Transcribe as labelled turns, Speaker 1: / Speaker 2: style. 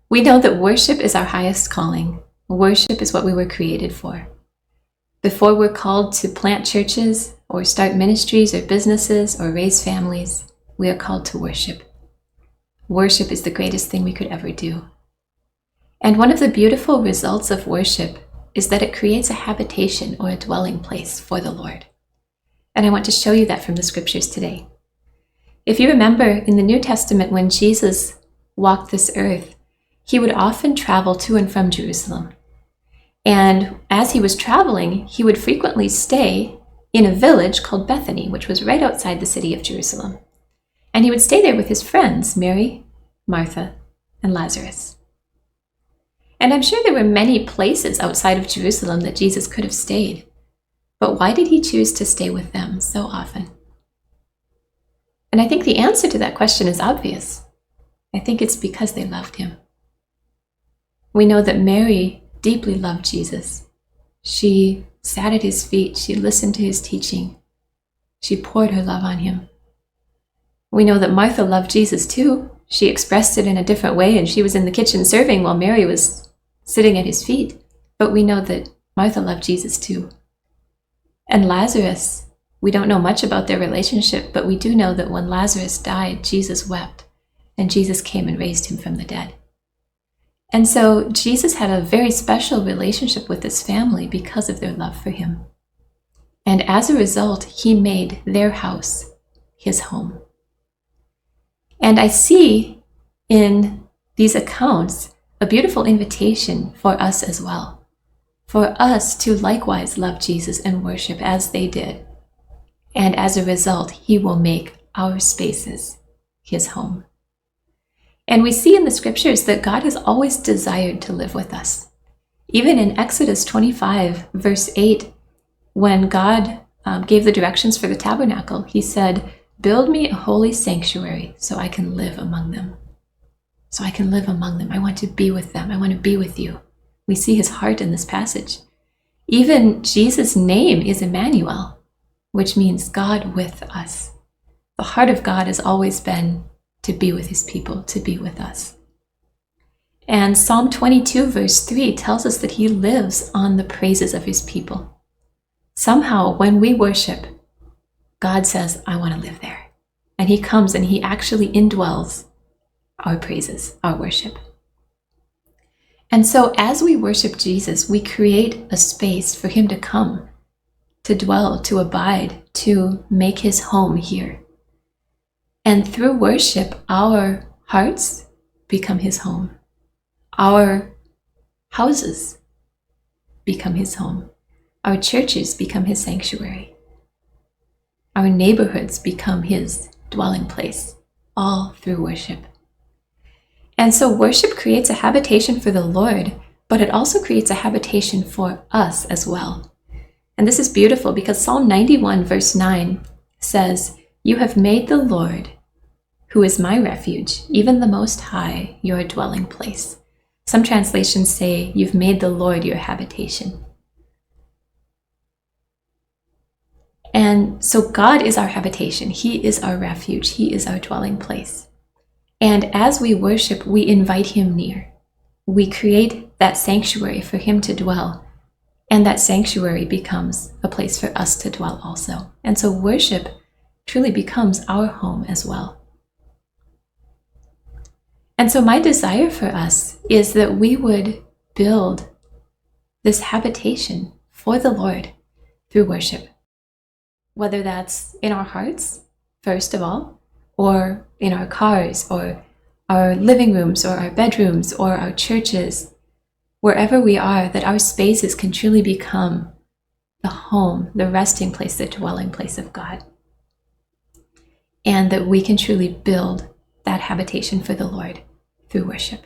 Speaker 1: We know that worship is our highest calling. Worship is what we were created for. Before we're called to plant churches or start ministries or businesses or raise families, we are called to worship. Worship is the greatest thing we could ever do. And one of the beautiful results of worship is that it creates a habitation or a dwelling place for the Lord. And I want to show you that from the scriptures today. If you remember in the New Testament, when Jesus walked this earth, he would often travel to and from Jerusalem. And as he was traveling, he would frequently stay in a village called Bethany, which was right outside the city of Jerusalem. And he would stay there with his friends, Mary, Martha, and Lazarus. And I'm sure there were many places outside of Jerusalem that Jesus could have stayed. But why did he choose to stay with them so often? And I think the answer to that question is obvious. I think it's because they loved him. We know that Mary deeply loved Jesus. She sat at his feet. She listened to his teaching. She poured her love on him. We know that Martha loved Jesus too. She expressed it in a different way, and she was in the kitchen serving while Mary was sitting at his feet. But we know that Martha loved Jesus too. And Lazarus, we don't know much about their relationship, but we do know that when Lazarus died, Jesus wept, and Jesus came and raised him from the dead. And so Jesus had a very special relationship with this family because of their love for him. And as a result, he made their house his home. And I see in these accounts a beautiful invitation for us as well, for us to likewise love Jesus and worship as they did. And as a result, he will make our spaces his home. And we see in the scriptures that God has always desired to live with us. Even in Exodus 25, verse 8, when God gave the directions for the tabernacle, he said, "Build me a holy sanctuary so I can live among them." So I can live among them. I want to be with them. I want to be with you. We see his heart in this passage. Even Jesus' name is Emmanuel, which means God with us. The heart of God has always been to be with his people, to be with us. And Psalm 22 verse 3 tells us that he lives on the praises of his people. Somehow, when we worship, God says, I want to live there. And he comes and he actually indwells our praises, our worship. And so as we worship Jesus, we create a space for him to come, to dwell, to abide, to make his home here. And through worship, our hearts become his home. Our houses become his home. Our churches become his sanctuary. Our neighborhoods become his dwelling place, all through worship. And so worship creates a habitation for the Lord, but it also creates a habitation for us as well. And this is beautiful because Psalm 91 verse 9 says, "You have made the Lord, who is my refuge, even the Most High, your dwelling place." Some translations say, "You've made the Lord your habitation." And so God is our habitation. He is our refuge. He is our dwelling place. And as we worship, we invite him near. We create that sanctuary for him to dwell. And that sanctuary becomes a place for us to dwell also. And so worship truly becomes our home as well. And so my desire for us is that we would build this habitation for the Lord through worship. Whether that's in our hearts, first of all, or in our cars, or our living rooms, or our bedrooms, or our churches, wherever we are, that our spaces can truly become the home, the resting place, the dwelling place of God. And that we can truly build that habitation for the Lord through worship.